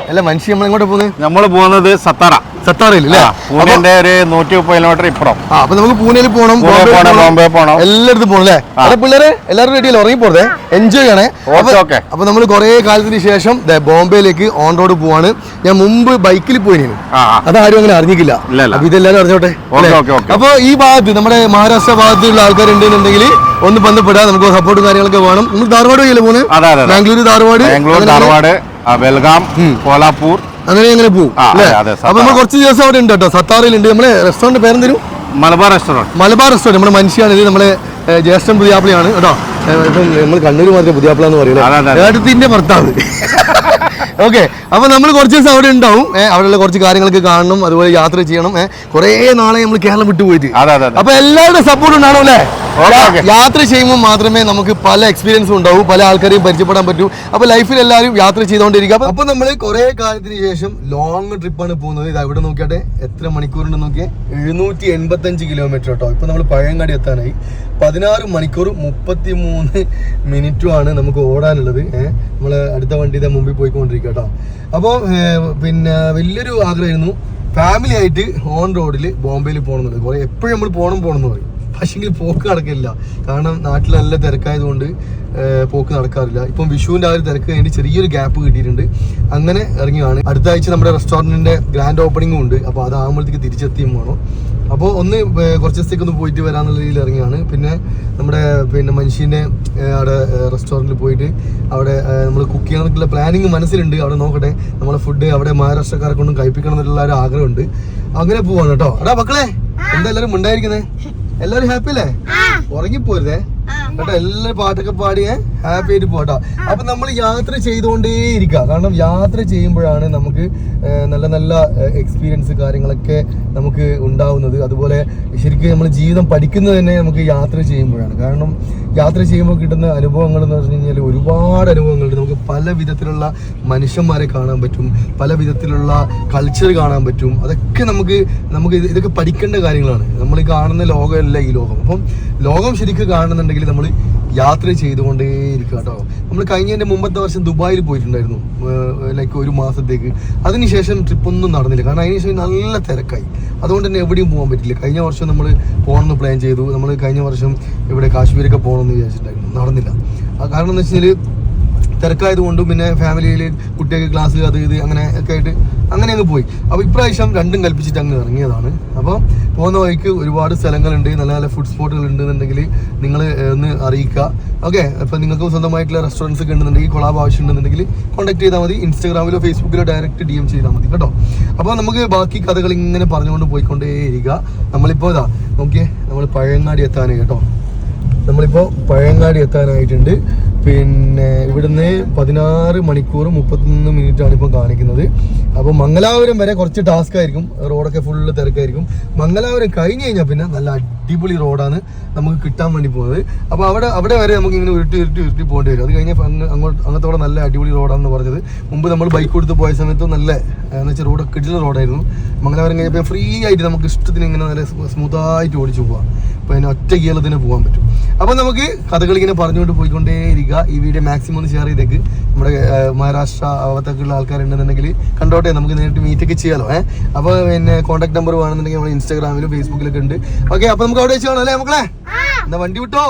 അല്ല മനുഷ്യ നമ്മളെങ്ങോട്ട് പോകുന്നത്? നമ്മൾ പോകുന്നത് സത്താറയിൽ അല്ലേ? പൂനെന്റെ ഒരു 130 കിലോമീറ്റർ ഇപ്പുറം. അപ്പൊ നമുക്ക് പൂനെയിൽ പോകണം, ബോംബെ പോകണം, എല്ലായിടത്തും പോകണം അല്ലേ? അതെ പിള്ളേരെ എല്ലാവരും റെഡിയല്ലേ? ഉറങ്ങി പോകേ, എൻജോയ് ചെയ്യണേ. അപ്പൊ നമ്മൾ കുറെ കാലത്തിന് ശേഷം ബോംബെയിലേക്ക് ഓൺ റോഡ് പോവാണ്. ഞാൻ മുമ്പ് ബൈക്കിൽ പോയിരുന്നു, അതാരും അങ്ങനെ അറിഞ്ഞിട്ടില്ല. അപ്പൊ ഇതെല്ലാരും അറിഞ്ഞോട്ടെ. അപ്പൊ ഈ ഭാഗത്ത് നമ്മുടെ മഹാരാഷ്ട്ര ഭാഗത്തുള്ള ആൾക്കാരുണ്ടെന്നുണ്ടെങ്കിൽ ഒന്ന് ബന്ധപ്പെടാം, നമുക്ക് സപ്പോർട്ടും കാര്യങ്ങളൊക്കെ വേണം. നമ്മൾ ധാർവാഡ് വഴിയല്ലേ പോകുന്നത്? ബാംഗ്ലൂർ, ധാർവാഡ്, ബെൽഗാം, കോലാപൂർ, അങ്ങനെ പോകും അല്ലേ? അപ്പൊ നമ്മൾ കുറച്ച് ദിവസം അവിടെ ഉണ്ട് കേട്ടോ, സത്താറയിലുണ്ട്. നമ്മളെ റെസ്റ്റോറന്റ് പേരെന്തരും? മലബാർ റെസ്റ്റോറന്റ്. നമ്മുടെ മനുഷ്യയാണ് ഇത്, നമ്മളെ ജ്യേഷ്ഠൻ പുതിയാപ്പിളയാണ് കേട്ടോ. നമ്മൾ കണ്ണൂർ മാത്രമേ പുതിയാപ്പിള എന്ന് പറയുന്നത്, ഏട്ടത്തിന്റെ ഭർത്താവ്. ഓക്കെ, അപ്പൊ നമ്മൾ കുറച്ച് ദിവസം അവിടെ ഉണ്ടാവും. അവിടെയുള്ള കുറച്ച് കാര്യങ്ങളൊക്കെ കാണണം, അതുപോലെ യാത്ര ചെയ്യണം. കുറെ നാളെ നമ്മൾ കേരളം വിട്ടു പോയിട്ട്. അപ്പൊ എല്ലാവരുടെ സപ്പോർട്ട് ഉണ്ടാവണം അല്ലേ? യാത്ര ചെയ്യുമ്പോൾ മാത്രമേ നമുക്ക് പല എക്സ്പീരിയൻസും ഉണ്ടാവും, പല ആൾക്കാരെയും പരിചയപ്പെടാൻ പറ്റൂ. അപ്പൊ ലൈഫിൽ എല്ലാവരും യാത്ര ചെയ്തുകൊണ്ടിരിക്കുക. അപ്പൊ നമ്മൾ കുറെ കാലത്തിന് ശേഷം ലോങ് ട്രിപ്പാണ് പോകുന്നത്. ഇത് അവിടെ നോക്കിയാട്ടെ എത്ര മണിക്കൂറുണ്ട് നോക്കിയേ, 785 കിലോമീറ്റർ കേട്ടോ. ഇപ്പൊ നമ്മൾ പഴയങ്ങാടി എത്താനായി. 16 മണിക്കൂർ 33 മിനിറ്റുമാണ് നമുക്ക് ഓടാനുള്ളത്. നമ്മള് അടുത്ത വണ്ടിയുടെ മുമ്പിൽ പോയിക്കൊണ്ടിരിക്കുക കേട്ടോ. അപ്പോൾ പിന്നെ വലിയൊരു ആഗ്രഹമായിരുന്നു ഫാമിലി ആയിട്ട് ഓൺ റോഡിൽ ബോംബെയിൽ പോകണമെന്നുള്ളത്. കുറെ എപ്പോഴും നമ്മൾ പോകണം എന്ന് പറയും, പക്ഷെങ്കിൽ പോക്ക് നടക്കില്ല. കാരണം നാട്ടിൽ നല്ല തിരക്കായതുകൊണ്ട് പോക്ക് നടക്കാറില്ല. ഇപ്പം വിഷുവിൻ്റെ ആ ഒരു തിരക്ക് കഴിഞ്ഞ് ചെറിയൊരു ഗ്യാപ്പ് കിട്ടിയിട്ടുണ്ട്. അങ്ങനെ ഇറങ്ങിയാണ്. അടുത്ത ആഴ്ച നമ്മുടെ റെസ്റ്റോറൻറ്റിൻ്റെ ഗ്രാൻഡ് ഓപ്പണിംഗും ഉണ്ട്. അപ്പോൾ അതാകുമ്പോഴത്തേക്ക് തിരിച്ചെത്തിയും വേണം. അപ്പോൾ ഒന്ന് കുറച്ച് ദിവസത്തേക്ക് ഒന്ന് പോയിട്ട് വരാന്നുള്ള രീതിയിൽ ഇറങ്ങിയാണ്. പിന്നെ നമ്മുടെ മനുഷ്യൻ്റെ അവിടെ റെസ്റ്റോറൻറ്റിൽ പോയിട്ട് അവിടെ നമ്മൾ കുക്ക് ചെയ്യാനൊക്കെയുള്ള പ്ലാനിങ് മനസ്സിലുണ്ട്. അവിടെ നോക്കട്ടെ, നമ്മളെ ഫുഡ് അവിടെ മഹാരാഷ്ട്രക്കാരെ കൊണ്ടും കഴിപ്പിക്കണം എന്നുള്ള ഒരു ആഗ്രഹമുണ്ട്. അങ്ങനെ പോവാണ് കേട്ടോ. എടാ മക്കളെ, എന്താ എല്ലാവരും ഉണ്ടായിരിക്കുന്നേ? എല്ലാവരും ഹാപ്പി അല്ലേ? ഉറങ്ങിപ്പോരുതേ കേട്ടോ. എല്ലാവരും പാട്ടൊക്കെ പാടിയേ ഹാപ്പി ആയിട്ട് പോട്ടോ. അപ്പൊ നമ്മൾ യാത്ര ചെയ്തുകൊണ്ടേ ഇരിക്കുക. കാരണം യാത്ര ചെയ്യുമ്പോഴാണ് നമുക്ക് നല്ല നല്ല എക്സ്പീരിയൻസ് കാര്യങ്ങളൊക്കെ നമുക്ക് ഉണ്ടാവുന്നത്. അതുപോലെ ശരിക്കും നമ്മൾ ജീവിതം പഠിക്കുന്നത് തന്നെ നമുക്ക് യാത്ര ചെയ്യുമ്പോഴാണ്. കാരണം യാത്ര ചെയ്യുമ്പോൾ കിട്ടുന്ന അനുഭവങ്ങൾ എന്ന് പറഞ്ഞു കഴിഞ്ഞാൽ ഒരുപാട് അനുഭവങ്ങളുണ്ട്. നമുക്ക് പല വിധത്തിലുള്ള മനുഷ്യന്മാരെ കാണാൻ പറ്റും, പല വിധത്തിലുള്ള കൾച്ചർ കാണാൻ പറ്റും. അതൊക്കെ നമുക്ക് ഇതൊക്കെ പഠിക്കേണ്ട കാര്യങ്ങളാണ്. നമ്മൾ കാണുന്ന ലോകമല്ല ഈ ലോകം. അപ്പം ലോകം ശരിക്കും കാണുന്നുണ്ടെങ്കിൽ നമ്മൾ യാത്ര ചെയ്തുകൊണ്ടേ ഇരിക്കുക കേട്ടോ. നമ്മൾ കഴിഞ്ഞതിൻ്റെ മുമ്പത്തെ വർഷം ദുബായിൽ പോയിട്ടുണ്ടായിരുന്നു, ലൈക്ക് 1 മാസത്തേക്ക്. അതിനുശേഷം ട്രിപ്പൊന്നും നടന്നില്ല, കാരണം അതിനുശേഷം നല്ല തിരക്കായി. അതുകൊണ്ട് തന്നെ എവിടെയും പോകാൻ പറ്റില്ല. കഴിഞ്ഞ വർഷം നമ്മൾ പോകണമെന്ന് പ്ലാൻ ചെയ്തു. നമ്മൾ കഴിഞ്ഞ വർഷം ഇവിടെ കാശ്മീരൊക്കെ പോകണമെന്ന് വിചാരിച്ചിട്ടുണ്ടായിരുന്നു, നടന്നില്ല. കാരണം എന്ന് വെച്ച് കഴിഞ്ഞാൽ തിരക്കായതുകൊണ്ടും പിന്നെ ഫാമിലിയിൽ കുട്ടികൾക്ക് ക്ലാസ് അത് ഇത് അങ്ങനെ ഒക്കെ ആയിട്ട് അങ്ങനെ അങ്ങ് പോയി. അപ്പോൾ ഇപ്രാവശ്യം രണ്ടും കൽപ്പിച്ചിട്ട് അങ്ങ് ഇറങ്ങിയതാണ്. അപ്പോൾ പോകുന്ന വഴിക്ക് ഒരുപാട് സ്ഥലങ്ങളുണ്ട്, നല്ല നല്ല ഫുഡ് സ്പോട്ടുകൾ ഉണ്ടെന്നുണ്ടെങ്കിൽ നിങ്ങൾ ഒന്ന് അറിയിക്കുക. ഓക്കെ, അപ്പോൾ നിങ്ങൾക്ക് സ്വന്തമായിട്ടുള്ള റെസ്റ്റോറൻറ്റ്സ് ഒക്കെ ഉണ്ടെന്നുണ്ടെങ്കിൽ, കൊളാബ് ആവശ്യം ഉണ്ടെന്നുണ്ടെങ്കിൽ കോൺടാക്ട് ചെയ്താൽ മതി. ഇൻസ്റ്റാഗ്രാമിലോ ഫേസ്ബുക്കിലോ ഡയറക്റ്റ് DM ചെയ്താൽ മതി കേട്ടോ. അപ്പോൾ നമുക്ക് ബാക്കി കഥകൾ ഇങ്ങനെ പറഞ്ഞുകൊണ്ട് പോയിക്കൊണ്ടേ ഇരിക്കുക. നമ്മളിപ്പോൾ ഇതാ നോക്കിയേ, നമ്മൾ പഴയങ്ങാടി എത്താനായി കേട്ടോ. നമ്മളിപ്പോൾ പഴയങ്ങാടി എത്താനായിട്ടുണ്ട്. പിന്നെ ഇവിടുന്ന് 16 മണിക്കൂർ 33 മിനിറ്റാണ് ഇപ്പം കാണിക്കുന്നത്. അപ്പോൾ മംഗലാപുരം വരെ കുറച്ച് ടാസ്ക് ആയിരിക്കും, റോഡൊക്കെ ഫുള്ള് തിരക്കായിരിക്കും. മംഗലാപുരം കഴിഞ്ഞ് കഴിഞ്ഞാൽ പിന്നെ നല്ല അടിപൊളി റോഡാണ് നമുക്ക് കിട്ടാൻ വേണ്ടി പോകുന്നത്. അപ്പോൾ അവിടെ വരെ നമുക്ക് ഇങ്ങനെ ഉരുട്ടി പോകേണ്ടി വരും. അത് കഴിഞ്ഞാൽ അങ്ങോട്ടോടെ നല്ല അടിപൊളി റോഡാണെന്ന് പറഞ്ഞത്. മുമ്പ് നമ്മൾ ബൈക്ക് കൊടുത്ത് പോയ സമയത്ത് നല്ല എന്ന് വെച്ചാൽ റോഡ് കിട്ടുന്ന റോഡായിരുന്നു. മംഗലാപുരം കഴിഞ്ഞപ്പോൾ ഫ്രീ ആയിട്ട് നമുക്ക് ഇഷ്ടത്തിന് ഇങ്ങനെ നല്ല സ്മൂത്തായിട്ട് ഓടിച്ചു പോകാം. അപ്പോൾ അതിന് ഒറ്റ ഗിയറിൽ തന്നെ പോകാൻ പറ്റും. അപ്പോൾ നമുക്ക് കഥകൾ ഇങ്ങനെ പറഞ്ഞുകൊണ്ട് പോയിക്കൊണ്ടേ ഇരിക്കുക. ഈ വീഡിയോ മാക്സിമം ഒന്ന് ഷെയർ ചെയ്തേക്ക്. നമ്മുടെ മഹാരാഷ്ട്ര ഭാഗത്തൊക്കെയുള്ള ആൾക്കാരുണ്ടെന്നുണ്ടെങ്കിൽ കണ്ടോട്ടെ, നമുക്ക് നേരിട്ട് മീറ്റൊക്കെ ചെയ്യാലോ. അപ്പോൾ പിന്നെ കോൺടാക്ട് നമ്പർ വേണമെന്നുണ്ടെങ്കിൽ നമ്മൾ ഇൻസ്റ്റാഗ്രാമിലും ഫേസ്ബുക്കിലൊക്കെ ഉണ്ട്. ഓക്കെ, അപ്പോൾ നമുക്ക് അവിടെ വെച്ച് കാണാം അല്ലേ മക്കളെ? എന്നാ വണ്ടി വിട്ടോ.